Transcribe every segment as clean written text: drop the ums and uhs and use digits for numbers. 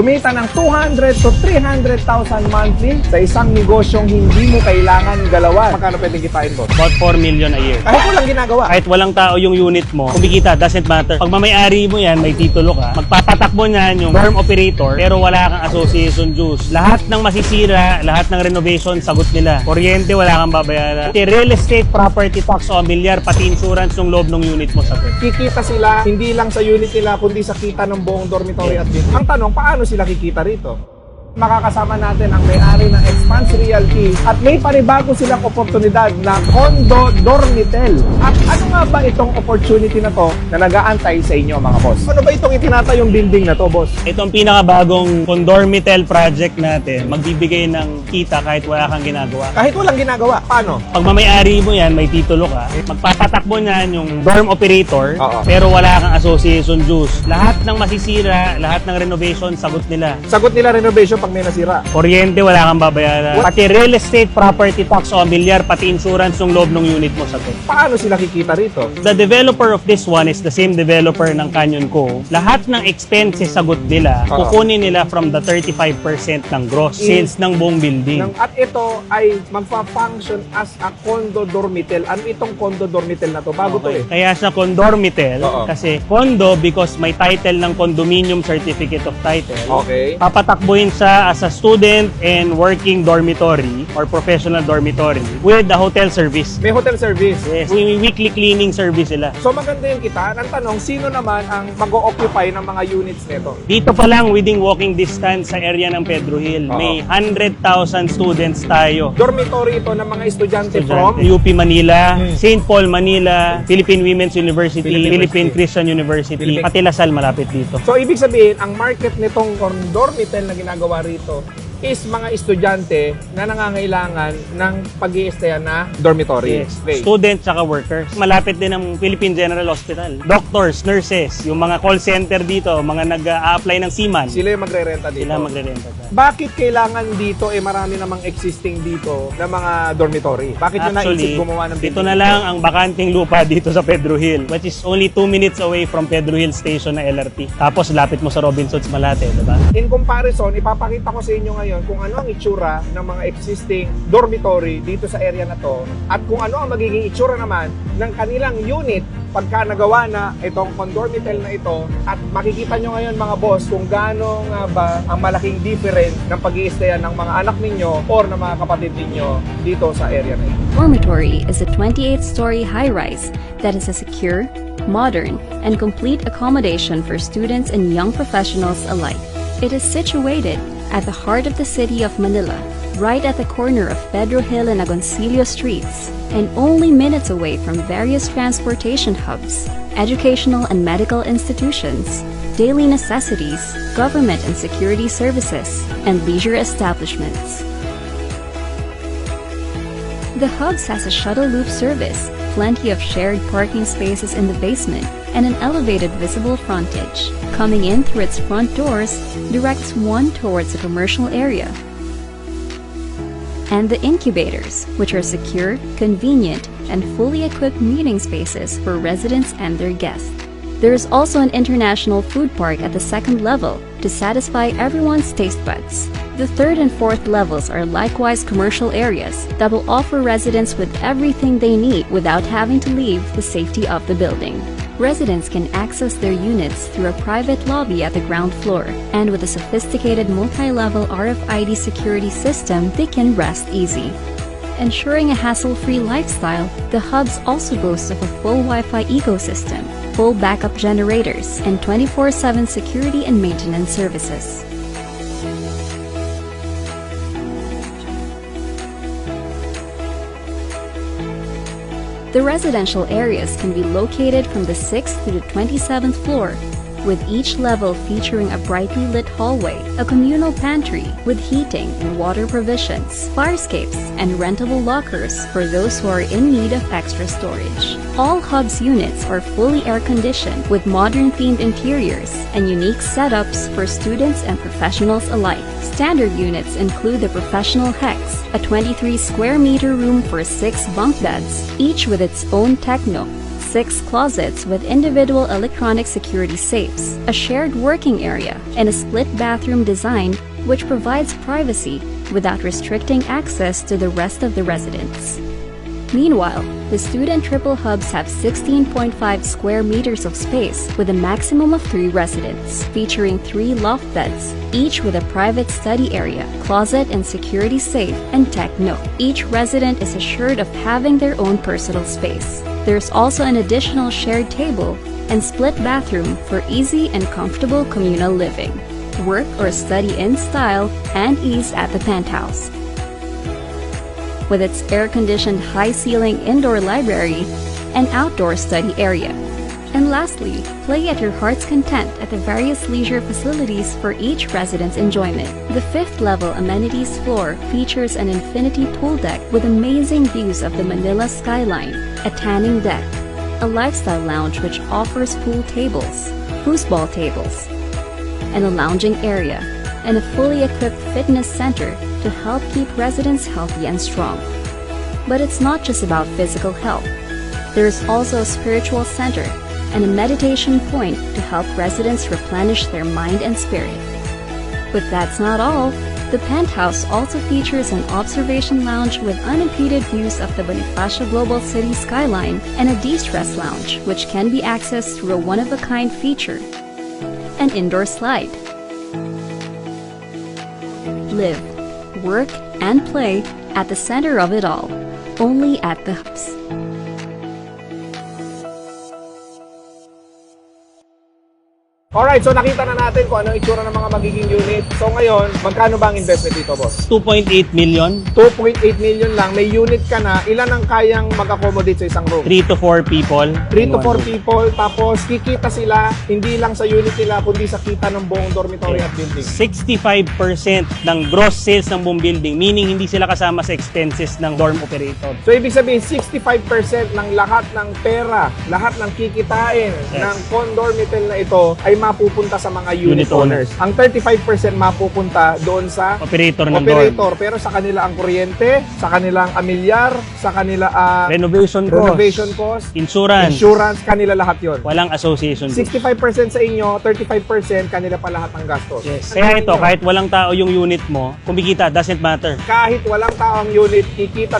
Kumita ng 200 to 300,000 monthly sa isang negosyong hindi mo kailangan galawan. Magkano pwede kitain ko? About 4 million a year. Kahit walang ginagawa. Kahit walang tao yung unit mo, kumikita, doesn't matter. Pag mamayari mo yan, may titulo ka, magpapatakbo niyan yung firm operator, pero wala kang association dues. Lahat ng masisira, lahat ng renovation, sagot nila. Kuryente, wala kang babayaran. Pati real estate, property tax o amilyar, pati insurance ng loob ng unit mo sagot. Kikita sila, hindi lang sa unit nila, kundi sa kita ng buong dormitory at din. Ang tanong, paano sila kikita rito? Makakasama natin ang may-ari ng Expanse Realty at may panibago silang oportunidad na Condo Dormitel. At ano nga ba itong opportunity na to na nag-aantay sa inyo mga boss? Ano ba itong itinatayong building na to, boss? Ito ang pinakabagong Condormitel project natin. Magbibigay ng kita kahit wala kang ginagawa. Kahit walang ginagawa, paano? Pag mamayari mo yan, may titulo ka, magpapatakbo niyan yung dorm operator, Oo. pero wala kang association dues. Lahat ng masisira, lahat ng renovation, sagot nila. Sagot nila renovation pag may nasira. Kuryente, wala kang babayaran. Pati real estate, property tax o amilyar, pati insurance ng loob ng unit mo sagot. Paano sila kikita rito? The developer of this one is the same developer ng Canyon Co. Lahat ng expenses sagot nila, Oo. kukunin nila from the 35% ng gross sales ng buong building. At ito ay magpa-function as a condo dormitel. Ano itong condo dormitel na to? Bago to eh. Kaya sa Condormitel, Oo. kasi condo because may title ng condominium certificate of title. Okay. Papatakbuhin siya as a student and working dormitory or professional dormitory with the hotel service. May hotel service. Yes, weekly cleaning service sila. So maganda yung kita. Ang tanong, sino naman ang mag-o-occupy ng mga units nito? Dito pa lang within walking distance sa area ng Pedro Hill, Oo. may 100,000 students tayo. Dormitory ito ng mga estudyante from UP Manila, St. Paul Manila, Philippine Women's University, Philippine Philippine Christian University, pati Lasal malapit dito. So, ibig sabihin, ang market nitong dormitel na ginagawa rito is mga estudyante na nangangailangan ng pag-i-stayan na dormitory. Yes. Okay. Students tsaka workers. Malapit din ang Philippine General Hospital. Doctors, nurses, yung mga call center dito, mga nag-a-apply ng seaman, Sila yung magre-renta dito. sila magre-renta. Bakit kailangan dito, marami namang existing dito na mga dormitory? Bakit nyo naisip gumawa ng dito building? na lang ang bakanting lupa dito sa Pedro Hill, which is only 2 minutes away from Pedro Hill Station na LRT. Tapos lapit mo sa Robinsons Malate, diba? In comparison, ipapakita ko sa inyo ngayon kung ano ang itsura ng mga existing dormitory dito sa area na to at kung ano ang magiging itsura naman ng kanilang unit pagka nagawa na itong condormitel na ito at makikita nyo ngayon mga boss kung gaano nga ba ang malaking difference ng pag-i-stayan ng mga anak ninyo or ng mga kapatid ninyo dito sa area na ito. Dormitory is a 28-story high-rise that is a secure, modern, and complete accommodation for students and young professionals alike. It is situated at the heart of the city of Manila, right at the corner of Pedro Hill and Agoncillo streets, and only minutes away from various transportation hubs, educational and medical institutions, daily necessities, government and security services, and leisure establishments. The Hubs has a shuttle loop service, plenty of shared parking spaces in the basement, and an elevated visible frontage. Coming in through its front doors directs one towards the commercial area. And the incubators, which are secure, convenient, and fully equipped meeting spaces for residents and their guests. There is also an international food park at the second level to satisfy everyone's taste buds. The third and fourth levels are likewise commercial areas that will offer residents with everything they need without having to leave the safety of the building. Residents can access their units through a private lobby at the ground floor, and with a sophisticated multi-level RFID security system, they can rest easy. Ensuring a hassle-free lifestyle, the Hubs also boasts of a full Wi-Fi ecosystem, full backup generators, and 24/7 security and maintenance services. The residential areas can be located from the 6th to the 27th floor, with each level featuring a brightly lit hallway, a communal pantry with heating and water provisions, firescapes, and rentable lockers for those who are in need of extra storage. All Hubs units are fully air-conditioned with modern-themed interiors and unique setups for students and professionals alike. Standard units include the Professional Hex, a 23 square meter room for 6 bunk beds, each with its own techno, 6 closets with individual electronic security safes, a shared working area, and a split bathroom design which provides privacy without restricting access to the rest of the residents. Meanwhile, the student triple hubs have 16.5 square meters of space with a maximum of 3 residents, featuring 3 loft beds, each with a private study area, closet and security safe, and tech note. Each resident is assured of having their own personal space. There's also an additional shared table and split bathroom for easy and comfortable communal living. Work or study in style and ease at the penthouse. With its air-conditioned high-ceiling indoor library and outdoor study area. And lastly, play at your heart's content at the various leisure facilities for each resident's enjoyment. The 5th level amenities floor features an infinity pool deck with amazing views of the Manila skyline, a tanning deck, a lifestyle lounge which offers pool tables, foosball tables, and a lounging area, and a fully equipped fitness center to help keep residents healthy and strong. But it's not just about physical health. There is also a spiritual center and a meditation point to help residents replenish their mind and spirit. But that's not all. The penthouse also features an observation lounge with unimpeded views of the Bonifacio Global City skyline and a de-stress lounge which can be accessed through a one-of-a-kind feature, an indoor slide. Live, work, and play at the center of it all, only at the Hubs. Alright, so nakita na natin kung ano ang itsura ng mga magiging unit. So ngayon, magkano ba ang investment dito, boss? 2.8 million, 2.8 million lang, may unit ka na, ilan ang kayang mag-accommodate sa isang room? 3 to 4 people. 3 to 4 people, tapos kikita sila, hindi lang sa unit nila, kundi sa kita ng buong dormitory at building. 65% ng gross sales ng buong building, meaning hindi sila kasama sa expenses ng dorm operator. So ibig sabihin, 65% ng lahat ng pera, lahat ng kikitain ng condormital na ito ay mapupunta sa mga unit Unit owners. Ang 35% mapupunta doon sa Operator ng dorm. operator, pero sa kanila ang kuryente, sa kanilang amilyar, sa kanila renovation cost, insurance, kanila lahat yon. Walang association. 65% sa inyo, 35% kanila pa lahat ng gastos. Yes. Kaya ito, kahit walang tao yung unit mo, kumikita, doesn't matter. Kahit walang tao ang unit, kikita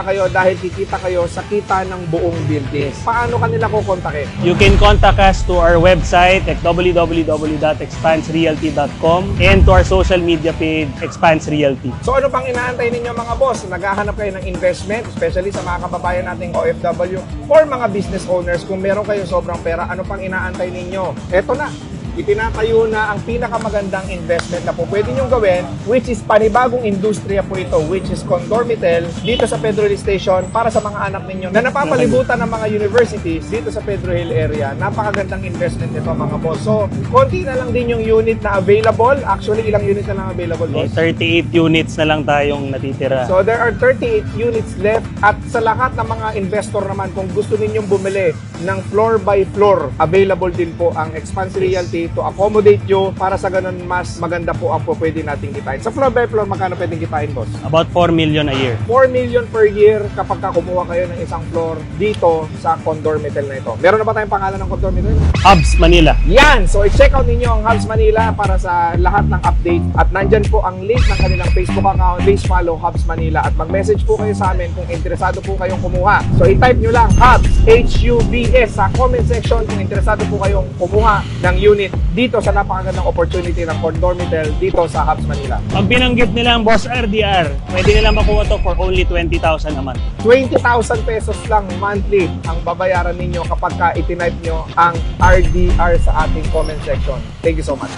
kayo dahil kikita kayo sa kita ng buong building. Paano kanila kukontakin? You can contact us to our website at www.expansrealty.com and to our social media page, Expanse Realty. So ano pang inaantay ninyo mga boss? Naghahanap kayo ng investment, especially sa mga kababayan nating OFW or mga business owners. Kung meron kayo sobrang pera, ano pang inaantay ninyo? Eto na, itinatayo na ang pinakamagandang investment na po pwede nyong gawin, which is panibagong industriya po ito, which is Condormitel dito sa Pedro Hill Station para sa mga anak ninyo na napapalibutan ng mga universities dito sa Pedro Hill area. Napakagandang investment nito mga boss. So, konti na lang din yung unit na available. Actually, ilang units na lang available, boss? 38 units na lang tayong natitira. So, there are 38 units left at sa lahat ng mga investor naman, kung gusto ninyong bumili ng floor by floor, available din po ang Expanse Realty to accommodate you para sa ganun mas maganda po ang po pwede nating kitain. Sa floor by floor, magkano pwedeng kitain, boss? About 4 million a year. 4 million per year kapag kumuha kayo ng isang floor dito sa Condormitel na ito. Meron na ba tayong pangalan ng Condormitel? Hubs Manila. Yan! So, i-check out ninyo ang Hubs Manila para sa lahat ng update. At nandyan po ang link ng kanilang Facebook account. Please follow Hubs Manila. At mag-message po kayo sa amin kung interesado po kayong kumuha. So, i-type nyo lang Hubs, H-U-B-S sa comment section kung interesado po kayong kumuha ng unit dito sa napakagandang opportunity ng Condormitel dito sa Hubs Manila. Pag binanggit nila ang Boss RDR, pwede nila makuha to for only 20,000 a month. 20,000 pesos lang monthly ang babayaran ninyo kapag ka itinype nyo ang RDR sa ating comment section. Thank you so much.